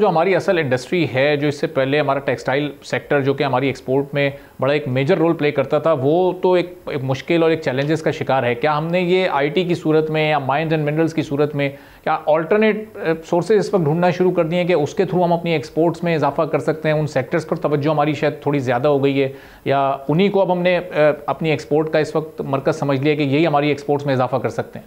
जो हमारी असल इंडस्ट्री है, जो इससे पहले हमारा टेक्सटाइल सेक्टर जो कि हमारी एक्सपोर्ट में बड़ा एक मेजर रोल प्ले करता था, वो तो एक मुश्किल और एक चैलेंजेस का शिकार है। क्या हमने ये आईटी की सूरत में या माइंस एंड मिनरल्स की सूरत में क्या अल्टरनेट सोर्सेज इस वक्त ढूंढना शुरू कर दिए हैं कि उसके थ्रू हम अपनी एक्सपोर्ट्स में इजाफा कर सकते हैं? उन सेक्टर्स पर तवज्जो हमारी शायद थोड़ी ज़्यादा हो गई है, या उन्हीं को अब हमने अपनी एक्सपोर्ट का इस वक्त मरकज़ समझ लिया कि यही हमारी एक्सपोर्ट्स में इजाफा कर सकते हैं?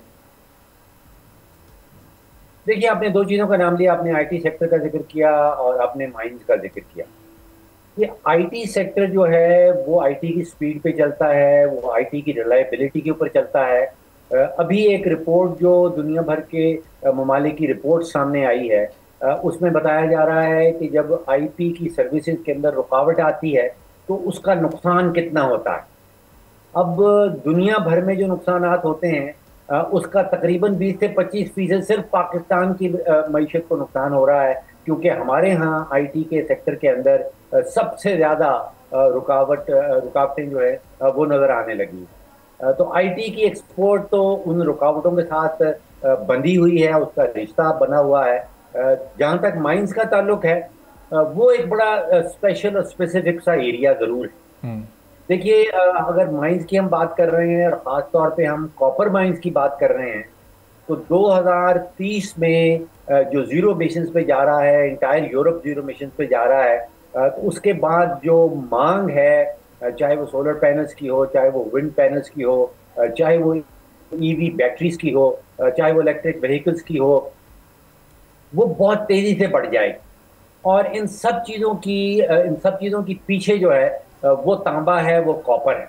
देखिए, आपने दो चीज़ों का नाम लिया। आपने आईटी सेक्टर का जिक्र किया और आपने माइंस का जिक्र किया। ये आईटी सेक्टर जो है वो आईटी की स्पीड पे चलता है, वो आईटी की रिलायबिलिटी के ऊपर चलता है। अभी एक रिपोर्ट जो दुनिया भर के ममालिक की रिपोर्ट सामने आई है, उसमें बताया जा रहा है कि जब आईपी की सर्विसेज के अंदर रुकावट आती है तो उसका नुकसान कितना होता है। अब दुनिया भर में जो नुकसानात होते हैं, उसका तकरीबन 20 से 25% सिर्फ पाकिस्तान की मईशत को नुकसान हो रहा है, क्योंकि हमारे यहाँ आईटी के सेक्टर के अंदर सबसे ज़्यादा रुकावटें जो है वो नज़र आने लगी। तो आईटी की एक्सपोर्ट तो उन रुकावटों के साथ बंधी हुई है, उसका रिश्ता बना हुआ है। जहाँ तक माइंस का ताल्लुक है, वो एक बड़ा स्पेशल और स्पेसिफिक सा एरिया ज़रूर है। देखिए, अगर माइंस की हम बात कर रहे हैं और ख़ास तौर पे हम कॉपर माइंस की बात कर रहे हैं, तो 2030 में जो ज़ीरो मिशंस पे जा रहा है, इंटायर यूरोप ज़ीरो मिशंस पे जा रहा है, तो उसके बाद जो मांग है, चाहे वो सोलर पैनल्स की हो, चाहे वो विंड पैनल्स की हो, चाहे वो ईवी बैटरीज की हो, चाहे वो इलेक्ट्रिक व्हीकल्स की हो, वो बहुत तेज़ी से बढ़ जाएगी। और इन सब चीज़ों की पीछे जो है वो तांबा है, वो कॉपर है।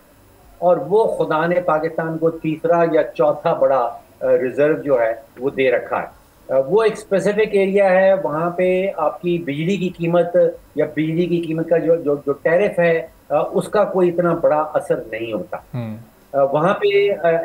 और वो खुदा ने पाकिस्तान को तीसरा या चौथा बड़ा रिजर्व जो है वो दे रखा है। वो एक स्पेसिफिक एरिया है, वहाँ पे आपकी बिजली की कीमत या बिजली की कीमत का जो जो जो टैरिफ है, उसका कोई इतना बड़ा असर नहीं होता। वहाँ पे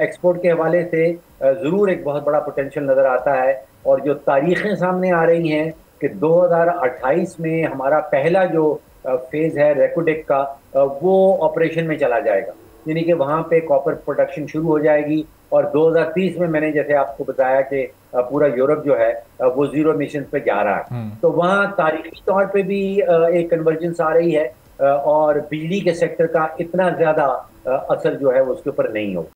एक्सपोर्ट के हवाले से ज़रूर एक बहुत बड़ा पोटेंशियल नज़र आता है। और जो तारीखें सामने आ रही हैं कि 2028 में हमारा पहला जो फेज़ है रेकोडेक का, वो ऑपरेशन में चला जाएगा, यानी कि वहाँ पे कॉपर प्रोडक्शन शुरू हो जाएगी। और 2030 में मैंने जैसे आपको बताया कि पूरा यूरोप जो है वो ज़ीरो मिशन पे जा रहा है। तो वहाँ तारीखी तौर पे भी एक कन्वर्जेंस आ रही है, और बिजली के सेक्टर का इतना ज़्यादा असर जो है वो उसके ऊपर नहीं हो।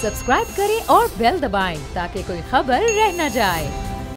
सब्सक्राइब करें और बेल दबाएं ताकि कोई खबर रह न जाए।